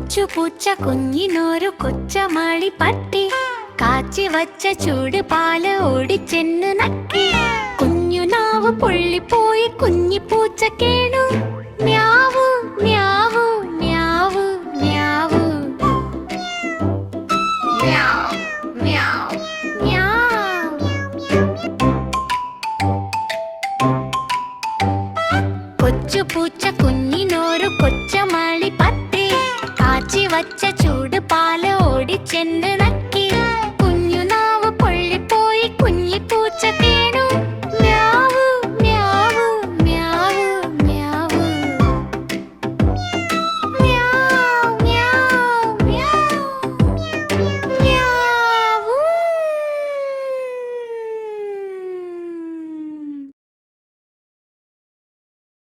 കൊച്ചു പൂച്ച കുഞ്ഞിനൊരു കൊച്ചമാളി പട്ടി. കാച്ചി വച്ച ചൂട് പാല് ഓടിച്ചെന്ന് നക്കി. കുഞ്ഞു നാവ് പൊള്ളിപ്പോയി കുഞ്ഞി പൂച്ച കേണു. മ്യാവു മ്യാവു മ്യാവു മ്യാവു മ്യാവ് മ്യാവ് മ്യാവ്. കൊച്ചു പൂച്ച കുഞ്ഞിനൊരു കൊച്ചമാളി പട്ടി. കാച്ചി വച്ച ചൂട് പാല് ഓടിച്ചെന്ന്